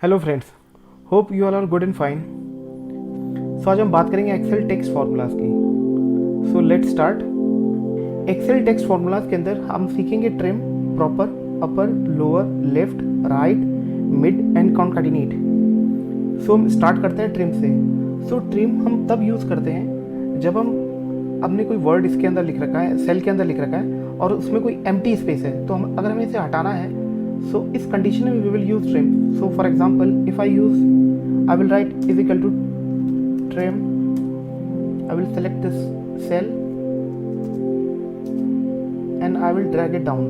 Hello friends, hope you all are good and fine. So आज हम बात करेंगे एक्सेल टेक्स्ट फार्मूलाज की। So let's start. Excel text formulas के अंदर हम सीखेंगे trim, proper, upper, lower, left, right, mid and concatenate. So हम स्टार्ट करते हैं ट्रिम से। सो ट्रिम हम तब यूज़ करते हैं जब हम अपने कोई वर्ड इसके अंदर लिख रखा है, सेल के अंदर लिख रखा है और उसमें कोई एम्प्टी स्पेस है, तो हम अगर हमें इसे हटाना है, so इस कंडीशन में we will use trim. So for example, if I will write is equal to trim. I will select this cell and I will drag it down.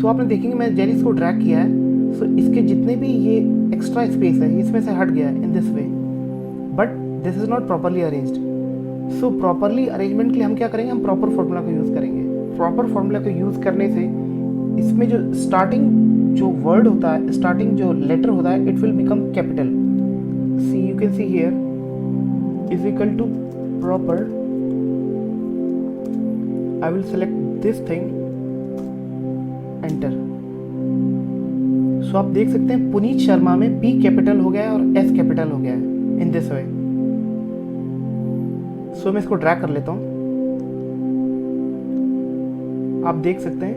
तो आपने देखेंगे मैं जैसे इसको ड्रैग किया है, so इसके जितने भी ये एक्स्ट्रा स्पेस है इसमें से हट गया इन this way, but this is not properly arranged. So properly arrangement के लिए हम क्या करेंगे, हम प्रॉपर फॉर्मूला का यूज़ करेंगे। प्रॉपर फॉर्मूला को यूज़ करने से इसमें जो स्टार्टिंग जो वर्ड होता है, स्टार्टिंग जो लेटर होता है, it will become capital. See you can see here is equal to proper. I will select this thing, enter. सो आप देख सकते हैं पुनीत शर्मा में पी कैपिटल हो गया है और एस कैपिटल हो गया है इन दिस वे। सो मैं इसको ड्रैग कर लेता हूँ। आप देख सकते हैं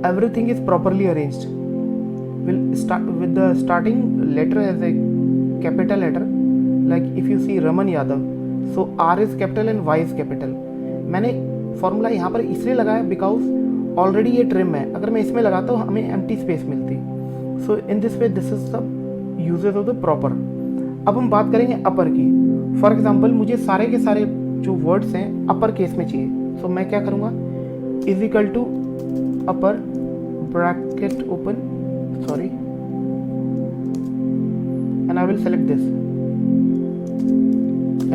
everything is properly arranged. Will start with the starting letter as a capital letter, like if you see Raman Yadav, so R is capital and Y is capital. मैंने फॉर्मूला यहाँ पर इसलिए लगाया बिकॉज ऑलरेडी ये ट्रिम है, अगर मैं इसमें लगाता हूँ हमें एम्प्टी स्पेस मिलती। So in this way this is the uses of the proper. अब हम बात करेंगे अपर की। फॉर एग्जाम्पल मुझे सारे के सारे जो वर्ड्स हैं अपर केस में चाहिए, सो मैं क्या करूँगा, is equal to upper bracket open, sorry, and I will select this,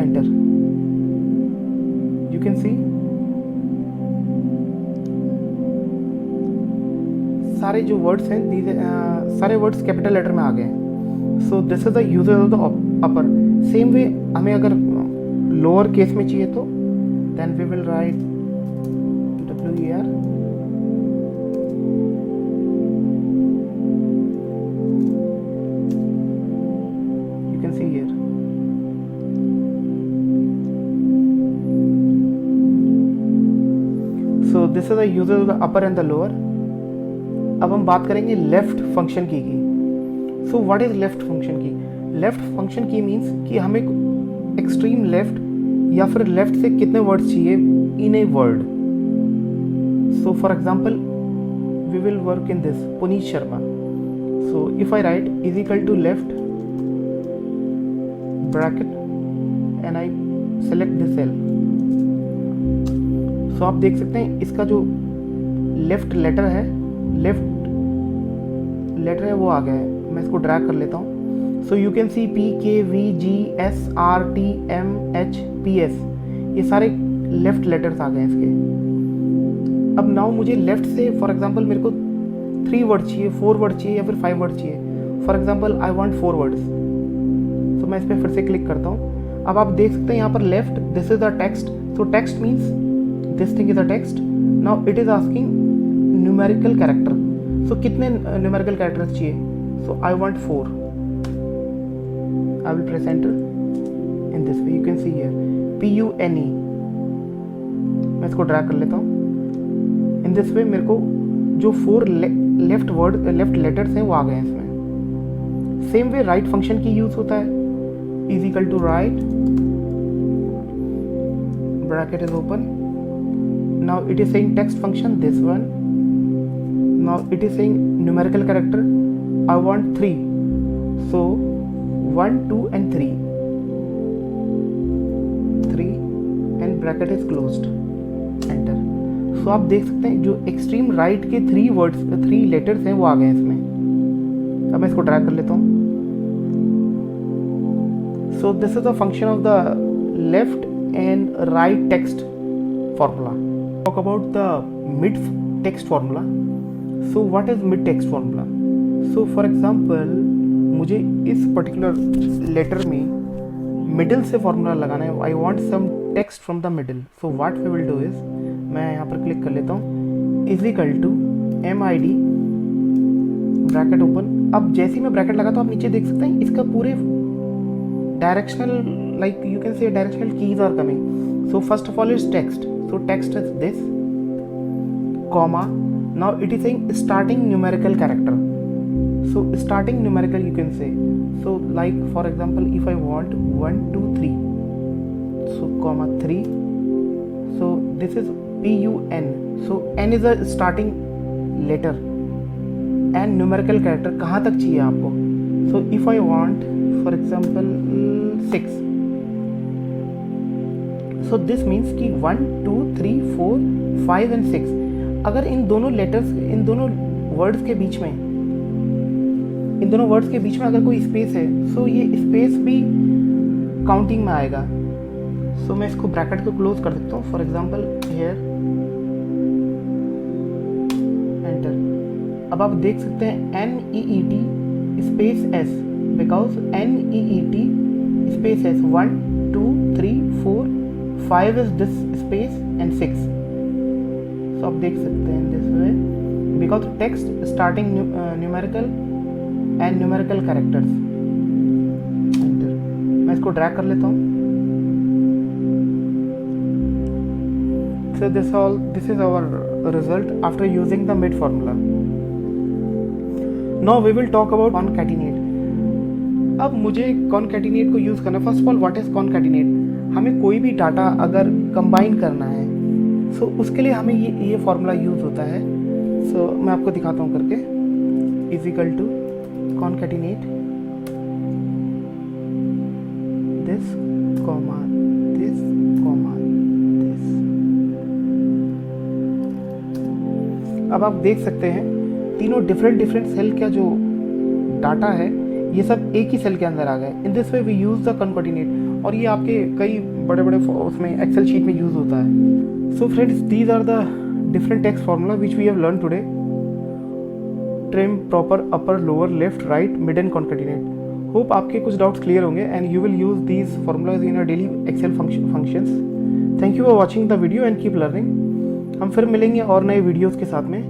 enter. You can see सारे जो वर्ड्स हैं सारे वर्ड्स कैपिटल लेटर में आ गए हैं। So this is the uses of the upper. Same way हमें अगर लोअर केस में चाहिए तो then we will write here, you can see here, so this is the uses of the upper and the lower. अब हम बात करेंगे left function की। सो व्हाट इज लेफ्ट फंक्शन की? लेफ्ट फंक्शन की मीन्स कि हमें एक्सट्रीम लेफ्ट या फिर लेफ्ट से कितने वर्ड्स चाहिए in a word. So for example, we will work in this Puneet Sharma. So if I write is equal to left bracket and I select this cell. So आप देख सकते हैं इसका जो लेफ्ट लेटर है वो आ गया है। मैं इसको ड्रैग कर लेता हूँ। So you can see P, K, V, G, S, R, T, M, H, P, S, ये सारे लेफ्ट लेटर्स आ गए हैं इसके। अब नाउ मुझे लेफ्ट से फॉर एग्जांपल मेरे को 3 वर्ड चाहिए, 4 वर्ड चाहिए या फिर 5 वर्ड चाहिए। For example I want 4 words, तो मैं इस पर फिर से क्लिक करता हूँ। अब आप देख सकते हैं यहाँ पर left this is the text. So text means this thing is a text. Now it is asking numerical character. So कितने न्यूमेरिकल कैरेक्टर्स चाहिए? So I want 4। I will press enter in this way. You can see here PUNE। मैं इसको drag कर लेता हूँ। इन this वे मेरे को जो 4 लेफ्ट लेटर्स हैं वो आ गए हैं इसमें। सेम वे राइट फंक्शन की यूज होता है। Is equal to right bracket is open. Now it is saying text function this one. Now it is saying numerical character I want 3। So 1, 2 and 3 and bracket is closed, enter. सो आप देख सकते हैं जो extreme right के 3 letters हैं वो आ गए हैं इसमें। अब मैं इसको ड्रैग कर लेता हूँ। So this is the function of the left and right text formula. Talk about the mid text formula. So what is mid text formula? So for example मुझे इस पर्टिकुलर लेटर में मिडिल से formula लगाना है। I want some text from the middle. So what we will do is, मैं यहाँ पर click कर लेता हूँ, is equal to MID bracket open. अब जैसे ही मैं ब्रैकेट लगाता हूँ आप नीचे देख सकते हैं इसका पूरे directional, like you can say directional keys are coming. So first of all is text, so text is this, comma, now it is saying starting numerical character, so starting numerical you can say, so like for example if I want 1 2 3, so comma 3, so this is PUN, so N is a starting letter and numerical character कहाँ तक चाहिए आपको। so if I want for example 6, so this means कि 1 2 3 4 5 and 6, अगर इन दोनों letters, इन दोनों words के बीच में, इन दोनों वर्ड्स के बीच में अगर कोई स्पेस है, सो ये स्पेस भी काउंटिंग में आएगा। सो मैं इसको ब्रैकेट को क्लोज कर देता हूँ, फॉर एग्जांपल हियर एंटर। अब आप देख सकते हैं NEET space S, because NEET space S, 1 2 3 4 5 is this space and 6। तो आप देख सकते हैं this way, because text starting numerical and numerical characters. मैं इसको ड्रैग कर लेता हूँ। So this is our result after using the mid formula. Now we will talk about concatenate. अब मुझे कॉनकैटिनेट को यूज करना। First of all what is concatenate? हमें कोई भी डाटा अगर कंबाइन करना है, सो उसके लिए हमें ये फार्मूला यूज़ होता है। सो मैं आपको दिखाता हूँ करके, is equal to concatenate this comma this comma this. अब आप देख सकते हैं तीनों डिफरेंट सेल का जो डाटा है ये सब एक ही सेल के अंदर आ गए। In this way we use the concatenate, और ये आपके कई बड़े बड़े उसमें एक्सेल शीट में यूज़ होता है। So friends, these are the different text formula which we have learned today. Trim, proper, upper, lower, left, right, mid and concatenate. Hope आपके कुछ doubts clear होंगे and you will use these formulas in your daily Excel functions. Thank you for watching the video and keep learning. हम फिर मिलेंगे और नए videos के साथ में।